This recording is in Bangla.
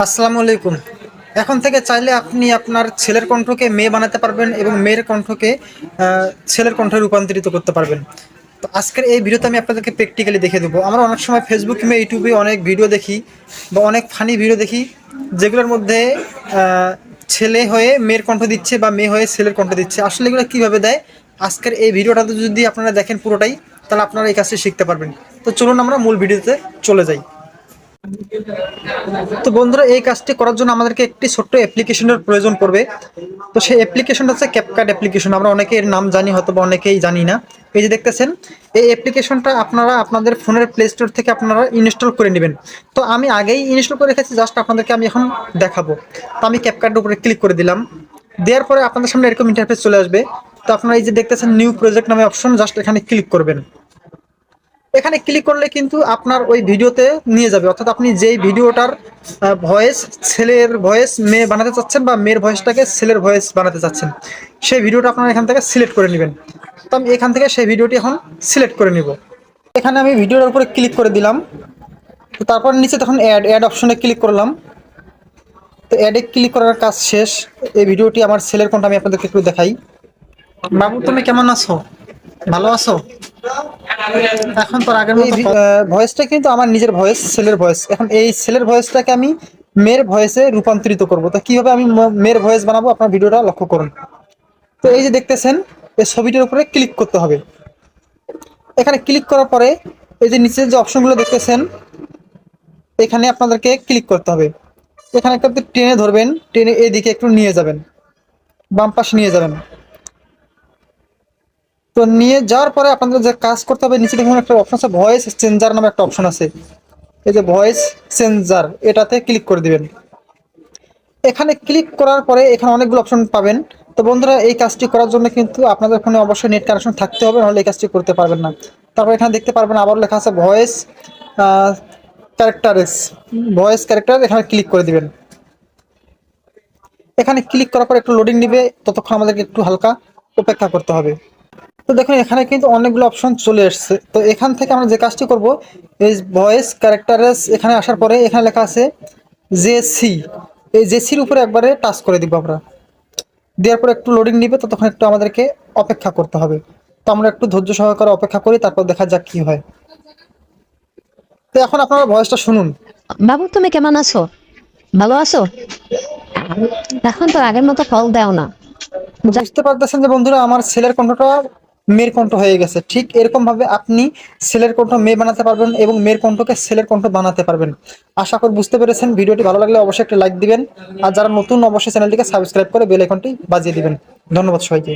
আসসালামু আলাইকুম। এখন থেকে চাইলে আপনি আপনার ছেলের কণ্ঠকে মেয়ে বানাতে পারবেন এবং মেয়ের কণ্ঠকে ছেলের কণ্ঠে রূপান্তরিত করতে পারবেন। তো আজকের এই ভিডিওতে আমি আপনাদেরকে প্র্যাকটিক্যালি দেখিয়ে দেবো। আমরা অনেক সময় ফেসবুক কিংবা ইউটিউবে অনেক ভিডিও দেখি বা অনেক ফানি ভিডিও দেখি, যেগুলোর মধ্যে ছেলে হয়ে মেয়ের কণ্ঠ দিচ্ছে বা মেয়ে হয়ে ছেলের কণ্ঠ দিচ্ছে। আসলে এগুলো কীভাবে দেয়, আজকের এই ভিডিওটাতে যদি আপনারা দেখেন পুরোটাই, তাহলে আপনারা এই কাজটি শিখতে পারবেন। তো চলুন আমরা মূল ভিডিওতে চলে যাই। তো বন্ধুরা, এই কাজটি করার জন্য আমাদেরকে একটি ছোট্ট অ্যাপ্লিকেশনের প্রয়োজন পড়বে। তো সেই অ্যাপ্লিকেশনটা হচ্ছে ক্যাপকাট অ্যাপ্লিকেশন। আমরা অনেকে এর নাম জানি, হয়তো বা অনেকেই জানি না। এই যে দেখতেছেন, এই অ্যাপ্লিকেশনটা আপনারা আপনাদের ফোনের প্লে স্টোর থেকে আপনারা ইনস্টল করে নেবেন। তো আমি আগেই ইনস্টল করে রেখেছি, জাস্ট আপনাদেরকে আমি এখন দেখাবো। তো আমি ক্যাপকাটের উপরে ক্লিক করে দিলাম। দেওয়ার পরে আপনাদের সামনে এরকম ইন্টারফেস চলে আসবে। তো আপনারা এই যে দেখতেছেন নিউ প্রজেক্ট নামে অপশন, জাস্ট এখানে ক্লিক করবেন। এখানে ক্লিক করলে কিন্তু আপনার ওই ভিডিওতে নিয়ে যাবে, অর্থাৎ আপনি যেই ভিডিওটার ভয়েস ছেলের ভয়েস মেয়ে বানাতে চাচ্ছেন বা মেয়ের ভয়েসটাকে ছেলের ভয়েস বানাতে চাচ্ছেন, সেই ভিডিওটা আপনারা এখান থেকে সিলেক্ট করে নেবেন। তো আমি এখান থেকে সেই ভিডিওটি এখন সিলেক্ট করে নিব। এখানে আমি ভিডিওর উপরে ক্লিক করে দিলাম। তো তারপর নিচে তখন অ্যাড অপশনে ক্লিক করলাম। তো অ্যাডে ক্লিক করার কাজ শেষ। এই ভিডিওটি আমার ছেলের কোনটা আমি আপনাদেরকে একটু দেখাই। বাবু, তুমি কেমন আছো? ভালো আছো? এখন তো আগের মতো ভয়েসটা কিন্তু আমার নিজের ভয়েস, ছেলের ভয়েস। এখন এই ছেলের ভয়েসটাকে আমি মেয়ের ভয়েসে রূপান্তরিত করব। তো কিভাবে আমি মেয়ের ভয়েস বানাবো, আপনার ভিডিওটা লক্ষ্য করুন। তো এই যে দেখতেছেন, এই ছবিটির উপরে ক্লিক করতে হবে। এখানে ক্লিক করার পরে এই যে নিচের যে অপশনগুলো দেখতেছেন, এখানে আপনাদেরকে ক্লিক করতে হবে। এখানে একটা টেনে ধরবেন, টেনে এদিকে একটু নিয়ে যাবেন, বাম পাশে নিয়ে যাবেন। তো নিয়ে যাওয়ার পরে আপনাদের যে কাজ করতে হবে, নিচে দেখুন একটা অপশন আছে ভয়েস চেঞ্জার নামে একটা অপশন আছে। এই যে ভয়েস চেঞ্জার, এটাতে ক্লিক করে দিবেন। এখানে ক্লিক করার পরে এখানে অনেকগুলো অপশন পাবেন। তো বন্ধুরা, এই কাজটি করার জন্য কিন্তু আপনাদের ফোনে অবশ্যই নেট কানেকশন থাকতে হবে, নাহলে এই কাজটি করতে পারবেন না। তারপর এখানে দেখতে পারবেন আবার লেখা আছে ভয়েস ক্যারেক্টারেস, ভয়েস ক্যারেক্টার, এখানে ক্লিক করে দিবেন। এখানে ক্লিক করার পর একটু লোডিং নিবে, ততক্ষণ আমাদেরকে একটু হালকা অপেক্ষা করতে হবে। তো দেখুন, এখানে কিন্তু অনেকগুলো অপশন চলে এসছে। তো এখান থেকে আমরা যে কাজটি করব, এই ভয়েস ক্যারেক্টারেস এখানে আসার পরে এখানে লেখা আছে জেসি, এই জেসির উপরে একবারে টাচ করে দিব আমরা। দেওয়ার পর একটু লোডিং নিবে, ততক্ষণ একটু আমাদেরকে অপেক্ষা করতে হবে। তো আমরা একটু ধৈর্য সহকারে অপেক্ষা করি, তারপর দেখা যাক কি হয়। তো এখন আপনারা ভয়েসটা শুনুন। বাবু, তুমি কেমন আছো? ভালো আছো? এখন তো আগের মতো ফল দাও না। বুঝতে পারতেছেন যে বন্ধুরা, আমার ছেলের কণ্ঠটা মেয়ের কণ্ঠ হয়ে গেছে। ঠিক এরকম ভাবে আপনি ছেলের কণ্ঠ মেয়ে বানাতে পারবেন এবং মেয়ের কণ্ঠকে ছেলের কণ্ঠ বানাতে পারবেন। আশা করি বুঝতে পেরেছেন। ভিডিওটি ভালো লাগলে অবশ্যই একটা লাইক দিবেন, আর যারা নতুন অবশ্যই চ্যানেলটিকে সাবস্ক্রাইব করে বেল আইকনটি বাজিয়ে দিবেন। ধন্যবাদ সবাইকে।